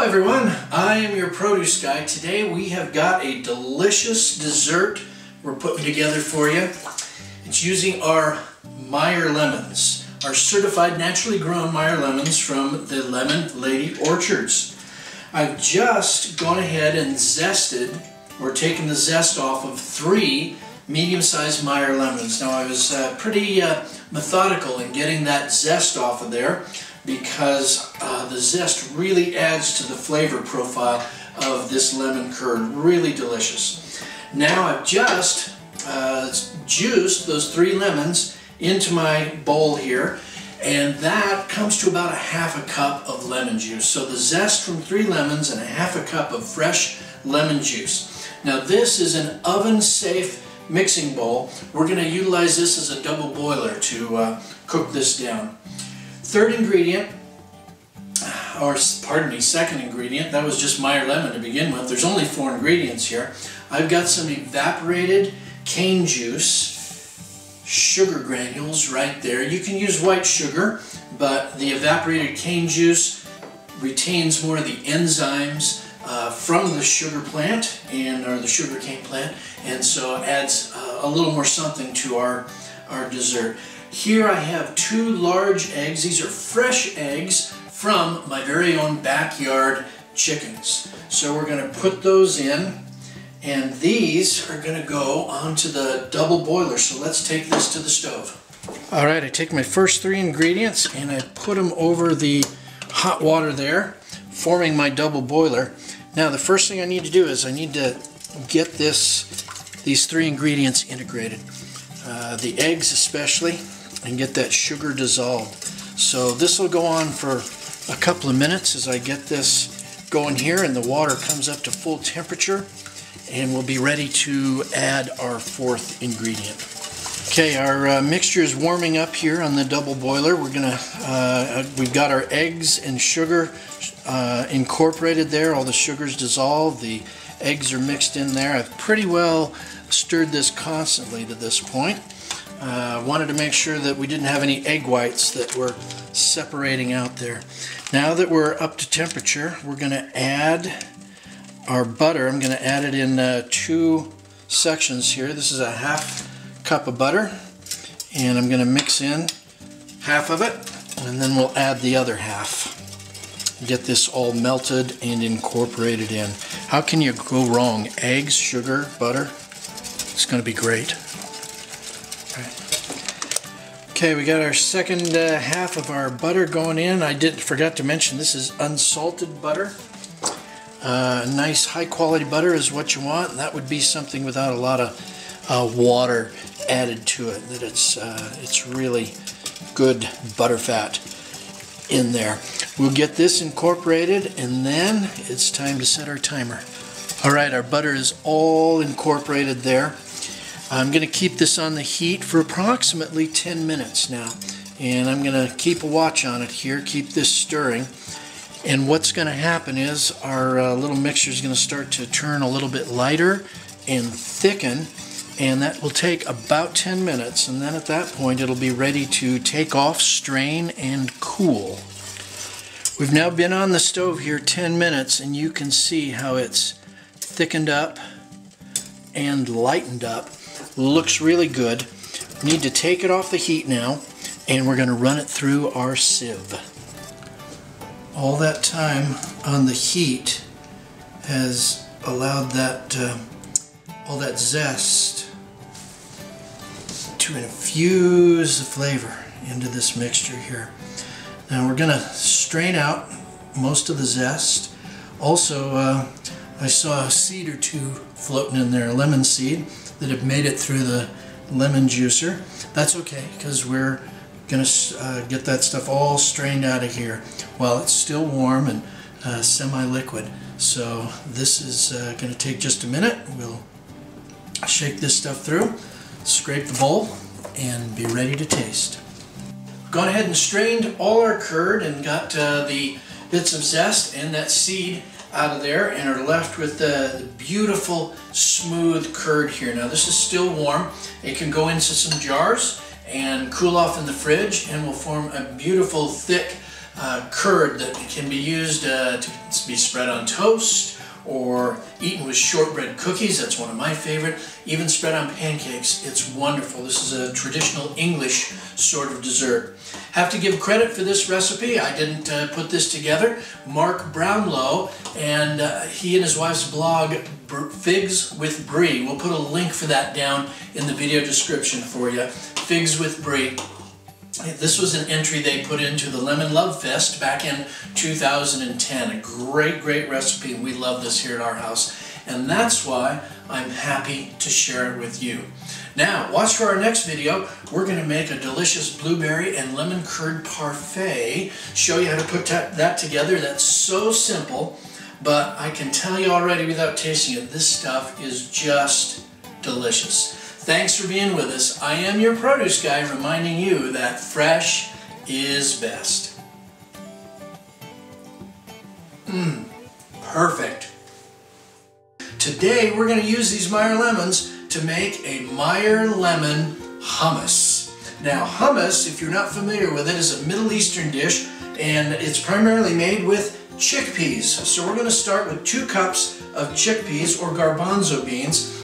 everyone, I am your produce guy. Today we have got a delicious dessert we're putting together for you. It's using our Meyer lemons, our certified naturally grown Meyer lemons from the Lemon Lady Orchards. I've just gone ahead and zested, or taken the zest off of 3 medium-sized Meyer lemons. Now I was pretty methodical in getting that zest off of there, because the zest really adds to the flavor profile of this lemon curd. Really delicious. Now I've just juiced those 3 lemons into my bowl here, and that comes to about 1/2 cup of lemon juice. So the zest from 3 lemons and 1/2 cup of fresh lemon juice. Now this is an oven-safe mixing bowl. We're going to utilize this as a double boiler to cook this down. Third ingredient, or pardon me, second ingredient, that was just Meyer lemon to begin with. There's only 4 ingredients here. I've got some evaporated cane juice, sugar granules right there. You can use white sugar, but the evaporated cane juice retains more of the enzymes from the sugar plant, or the sugar cane plant, and so it adds a little more something to our dessert. Here I have 2 large eggs. These are fresh eggs from my very own backyard chickens. So we're going to put those in, and these are going to go onto the double boiler. So let's take this to the stove. Alright, I take my first 3 ingredients and I put them over the hot water there, forming my double boiler. Now the first thing I need to do is I need to get these 3 ingredients integrated. The eggs especially, and get that sugar dissolved. So this will go on for a couple of minutes as I get this going here and the water comes up to full temperature, and we'll be ready to add our 4th ingredient. Okay, our mixture is warming up here on the double boiler. We've got our eggs and sugar incorporated there. All the sugar's dissolved, the eggs are mixed in there. I've pretty well stirred this constantly to this point. Wanted to make sure that we didn't have any egg whites that were separating out there. Now that we're up to temperature, we're going to add our butter. I'm going to add it in 2 sections here. This is a 1/2 cup of butter, and I'm going to mix in half of it, and then we'll add the other half. Get this all melted and incorporated in. How can you go wrong? Eggs, sugar, butter. It's going to be great. Okay, we got our second half of our butter going in. I forgot to mention this is unsalted butter. Nice high quality butter is what you want. And that would be something without a lot of water added to it. That it's really good butter fat in there. We'll get this incorporated, and then it's time to set our timer. Alright, our butter is all incorporated there. I'm going to keep this on the heat for approximately 10 minutes now, and I'm going to keep a watch on it here, keep this stirring. And what's going to happen is our little mixture is going to start to turn a little bit lighter and thicken, and that will take about 10 minutes, and then at that point it'll be ready to take off, strain, and cool. We've now been on the stove here 10 minutes, and you can see how it's thickened up and lightened up. Looks really good. We need to take it off the heat now, and we're going to run it through our sieve. All that time on the heat has allowed that all that zest to infuse the flavor into this mixture here. Now we're going to strain out most of the zest. Also, I saw a seed or 2 floating in there, a lemon seed, that have made it through the lemon juicer. That's okay, because we're going to get that stuff all strained out of here while it's still warm and semi-liquid. So this is going to take just a minute. We'll shake this stuff through, scrape the bowl, and be ready to taste. Gone ahead and strained all our curd and got the bits of zest and that seed out of there, and are left with the beautiful smooth curd here. Now this is still warm. It can go into some jars and cool off in the fridge, and will form a beautiful thick curd that can be used to be spread on toast or eaten with shortbread cookies. That's one of my favorite. Even spread on pancakes. It's wonderful. This is a traditional English sort of dessert. Have to give credit for this recipe. I didn't put this together. Mark Brownlow, and he and his wife's blog, Figs with Brie. We'll put a link for that down in the video description for you. Figs with Brie. This was an entry they put into the Lemon Love Fest back in 2010. A great, great recipe, and we love this here at our house. And that's why I'm happy to share it with you. Now, watch for our next video. We're going to make a delicious blueberry and lemon curd parfait. Show you how to put that together. That's so simple, but I can tell you already without tasting it, this stuff is just delicious. Thanks for being with us. I am your produce guy, reminding you that fresh is best. Perfect. Today we're going to use these Meyer lemons to make a Meyer lemon hummus. Now hummus, if you're not familiar with it, is a Middle Eastern dish, and it's primarily made with chickpeas. So we're going to start with 2 cups of chickpeas or garbanzo beans.